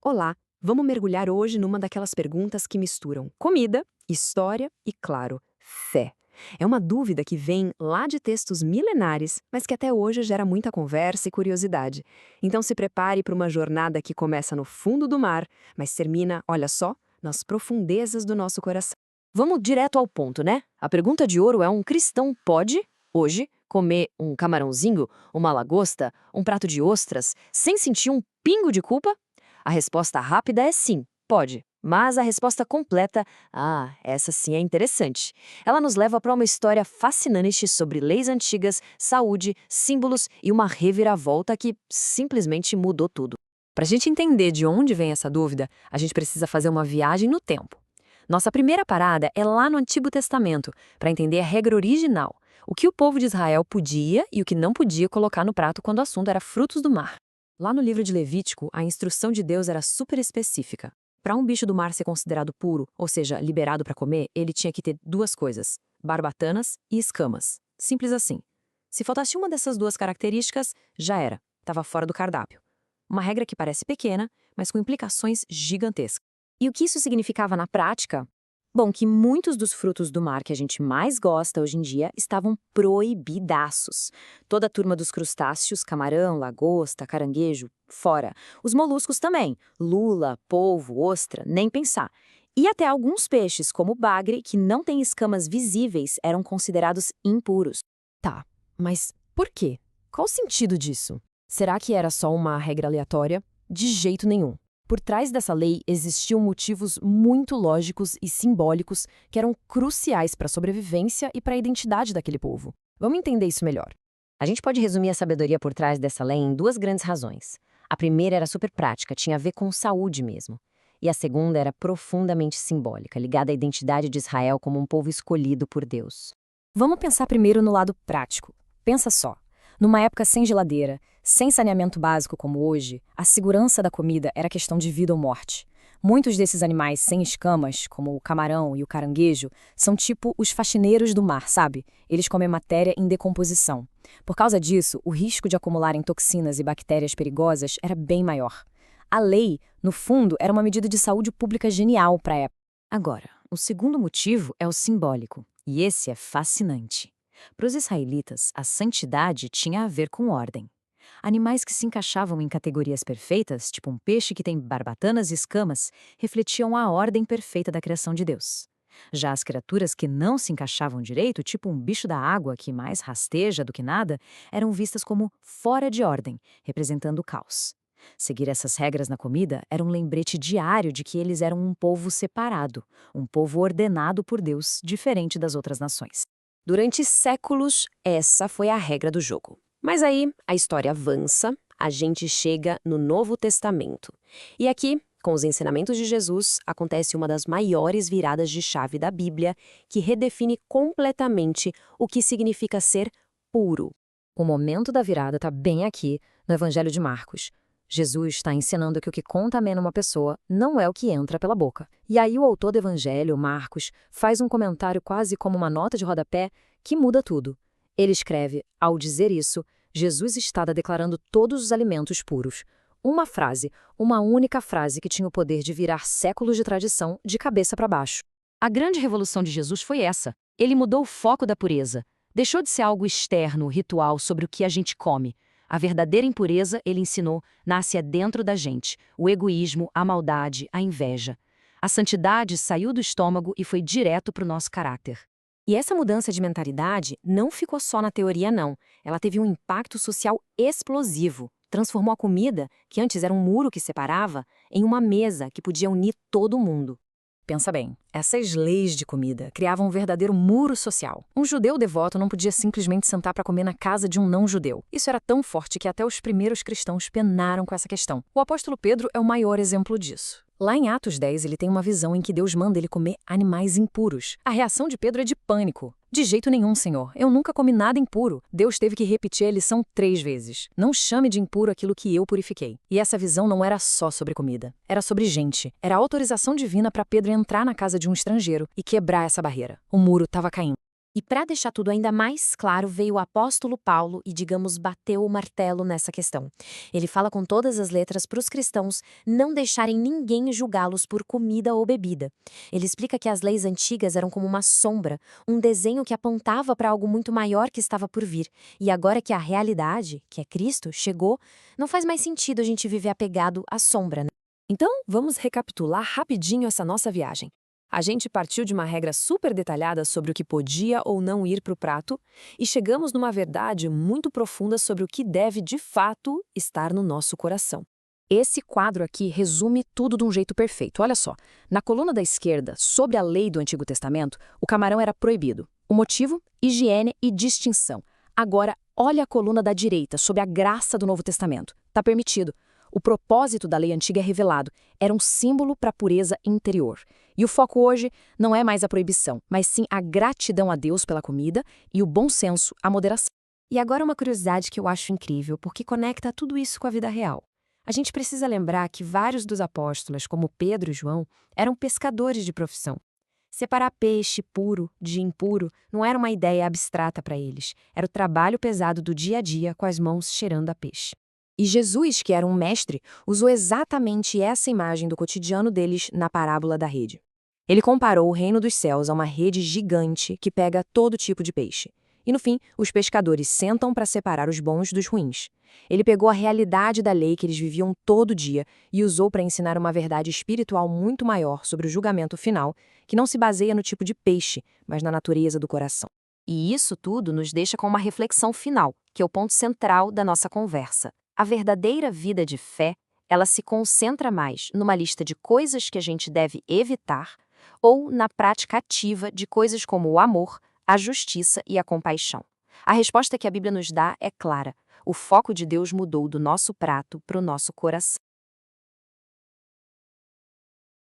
Olá, vamos mergulhar hoje numa daquelas perguntas que misturam comida, história e, claro, fé. É uma dúvida que vem lá de textos milenares, mas que até hoje gera muita conversa e curiosidade. Então se prepare para uma jornada que começa no fundo do mar, mas termina, olha só, nas profundezas do nosso coração. Vamos direto ao ponto, né? A pergunta de ouro é: um cristão pode, hoje, comer um camarãozinho, uma lagosta, um prato de ostras, sem sentir um pingo de culpa? A resposta rápida é sim, pode. Mas a resposta completa, essa sim é interessante. Ela nos leva para uma história fascinante sobre leis antigas, saúde, símbolos e uma reviravolta que simplesmente mudou tudo. Para a gente entender de onde vem essa dúvida, a gente precisa fazer uma viagem no tempo. Nossa primeira parada é lá no Antigo Testamento, para entender a regra original, o que o povo de Israel podia e o que não podia colocar no prato quando o assunto era frutos do mar. Lá no livro de Levítico, a instrução de Deus era super específica. Para um bicho do mar ser considerado puro, ou seja, liberado para comer, ele tinha que ter duas coisas: barbatanas e escamas. Simples assim. Se faltasse uma dessas duas características, já era, estava fora do cardápio. Uma regra que parece pequena, mas com implicações gigantescas. E o que isso significava na prática? Bom, que muitos dos frutos do mar que a gente mais gosta hoje em dia estavam proibidaços. Toda a turma dos crustáceos, camarão, lagosta, caranguejo, fora. Os moluscos também, lula, polvo, ostra, nem pensar. E até alguns peixes, como o bagre, que não têm escamas visíveis, eram considerados impuros. Tá, mas por quê? Qual o sentido disso? Será que era só uma regra aleatória? De jeito nenhum. Por trás dessa lei existiam motivos muito lógicos e simbólicos que eram cruciais para a sobrevivência e para a identidade daquele povo. Vamos entender isso melhor. A gente pode resumir a sabedoria por trás dessa lei em duas grandes razões. A primeira era super prática, tinha a ver com saúde mesmo. E a segunda era profundamente simbólica, ligada à identidade de Israel como um povo escolhido por Deus. Vamos pensar primeiro no lado prático. Pensa só. Numa época sem geladeira, sem saneamento básico como hoje, a segurança da comida era questão de vida ou morte. Muitos desses animais sem escamas, como o camarão e o caranguejo, são tipo os faxineiros do mar, sabe? Eles comem matéria em decomposição. Por causa disso, o risco de acumularem toxinas e bactérias perigosas era bem maior. A lei, no fundo, era uma medida de saúde pública genial para a época. Agora, o segundo motivo é o simbólico, e esse é fascinante. Para os israelitas, a santidade tinha a ver com ordem. Animais que se encaixavam em categorias perfeitas, tipo um peixe que tem barbatanas e escamas, refletiam a ordem perfeita da criação de Deus. Já as criaturas que não se encaixavam direito, tipo um bicho da água que mais rasteja do que nada, eram vistas como fora de ordem, representando o caos. Seguir essas regras na comida era um lembrete diário de que eles eram um povo separado, um povo ordenado por Deus, diferente das outras nações. Durante séculos, essa foi a regra do jogo. Mas aí, a história avança, a gente chega no Novo Testamento. E aqui, com os ensinamentos de Jesus, acontece uma das maiores viradas de chave da Bíblia, que redefine completamente o que significa ser puro. O momento da virada está bem aqui, no Evangelho de Marcos. Jesus está ensinando que o que contamina uma pessoa não é o que entra pela boca. E aí o autor do Evangelho, Marcos, faz um comentário quase como uma nota de rodapé que muda tudo. Ele escreve: ao dizer isso, Jesus estava declarando todos os alimentos puros. Uma frase, uma única frase que tinha o poder de virar séculos de tradição de cabeça para baixo. A grande revolução de Jesus foi essa. Ele mudou o foco da pureza. Deixou de ser algo externo, ritual, sobre o que a gente come. A verdadeira impureza, ele ensinou, nasce dentro da gente. O egoísmo, a maldade, a inveja. A santidade saiu do estômago e foi direto para o nosso caráter. E essa mudança de mentalidade não ficou só na teoria, não. Ela teve um impacto social explosivo. Transformou a comida, que antes era um muro que separava, em uma mesa que podia unir todo mundo. Pensa bem, essas leis de comida criavam um verdadeiro muro social. Um judeu devoto não podia simplesmente sentar para comer na casa de um não-judeu. Isso era tão forte que até os primeiros cristãos penaram com essa questão. O apóstolo Pedro é o maior exemplo disso. Lá em Atos 10, ele tem uma visão em que Deus manda ele comer animais impuros. A reação de Pedro é de pânico. De jeito nenhum, Senhor. Eu nunca comi nada impuro. Deus teve que repetir a lição 3 vezes. Não chame de impuro aquilo que eu purifiquei. E essa visão não era só sobre comida. Era sobre gente. Era a autorização divina para Pedro entrar na casa de um estrangeiro e quebrar essa barreira. O muro estava caindo. E para deixar tudo ainda mais claro, veio o apóstolo Paulo e, digamos, bateu o martelo nessa questão. Ele fala com todas as letras para os cristãos não deixarem ninguém julgá-los por comida ou bebida. Ele explica que as leis antigas eram como uma sombra, um desenho que apontava para algo muito maior que estava por vir. E agora que a realidade, que é Cristo, chegou, não faz mais sentido a gente viver apegado à sombra, né? Então, vamos recapitular rapidinho essa nossa viagem. A gente partiu de uma regra super detalhada sobre o que podia ou não ir para o prato e chegamos numa verdade muito profunda sobre o que deve, de fato, estar no nosso coração. Esse quadro aqui resume tudo de um jeito perfeito. Olha só, na coluna da esquerda, sobre a lei do Antigo Testamento, o camarão era proibido. O motivo? Higiene e distinção. Agora, olha a coluna da direita, sobre a graça do Novo Testamento. Está permitido. O propósito da lei antiga é revelado. Era um símbolo para a pureza interior. E o foco hoje não é mais a proibição, mas sim a gratidão a Deus pela comida e o bom senso, a moderação. E agora uma curiosidade que eu acho incrível, porque conecta tudo isso com a vida real. A gente precisa lembrar que vários dos apóstolos, como Pedro e João, eram pescadores de profissão. Separar peixe puro de impuro não era uma ideia abstrata para eles, era o trabalho pesado do dia a dia com as mãos cheirando a peixe. E Jesus, que era um mestre, usou exatamente essa imagem do cotidiano deles na parábola da rede. Ele comparou o reino dos céus a uma rede gigante que pega todo tipo de peixe. E no fim, os pescadores sentam para separar os bons dos ruins. Ele pegou a realidade da lei que eles viviam todo dia e usou para ensinar uma verdade espiritual muito maior sobre o julgamento final, que não se baseia no tipo de peixe, mas na natureza do coração. E isso tudo nos deixa com uma reflexão final, que é o ponto central da nossa conversa. A verdadeira vida de fé, ela se concentra mais numa lista de coisas que a gente deve evitar ou na prática ativa de coisas como o amor, a justiça e a compaixão. A resposta que a Bíblia nos dá é clara. O foco de Deus mudou do nosso prato para o nosso coração.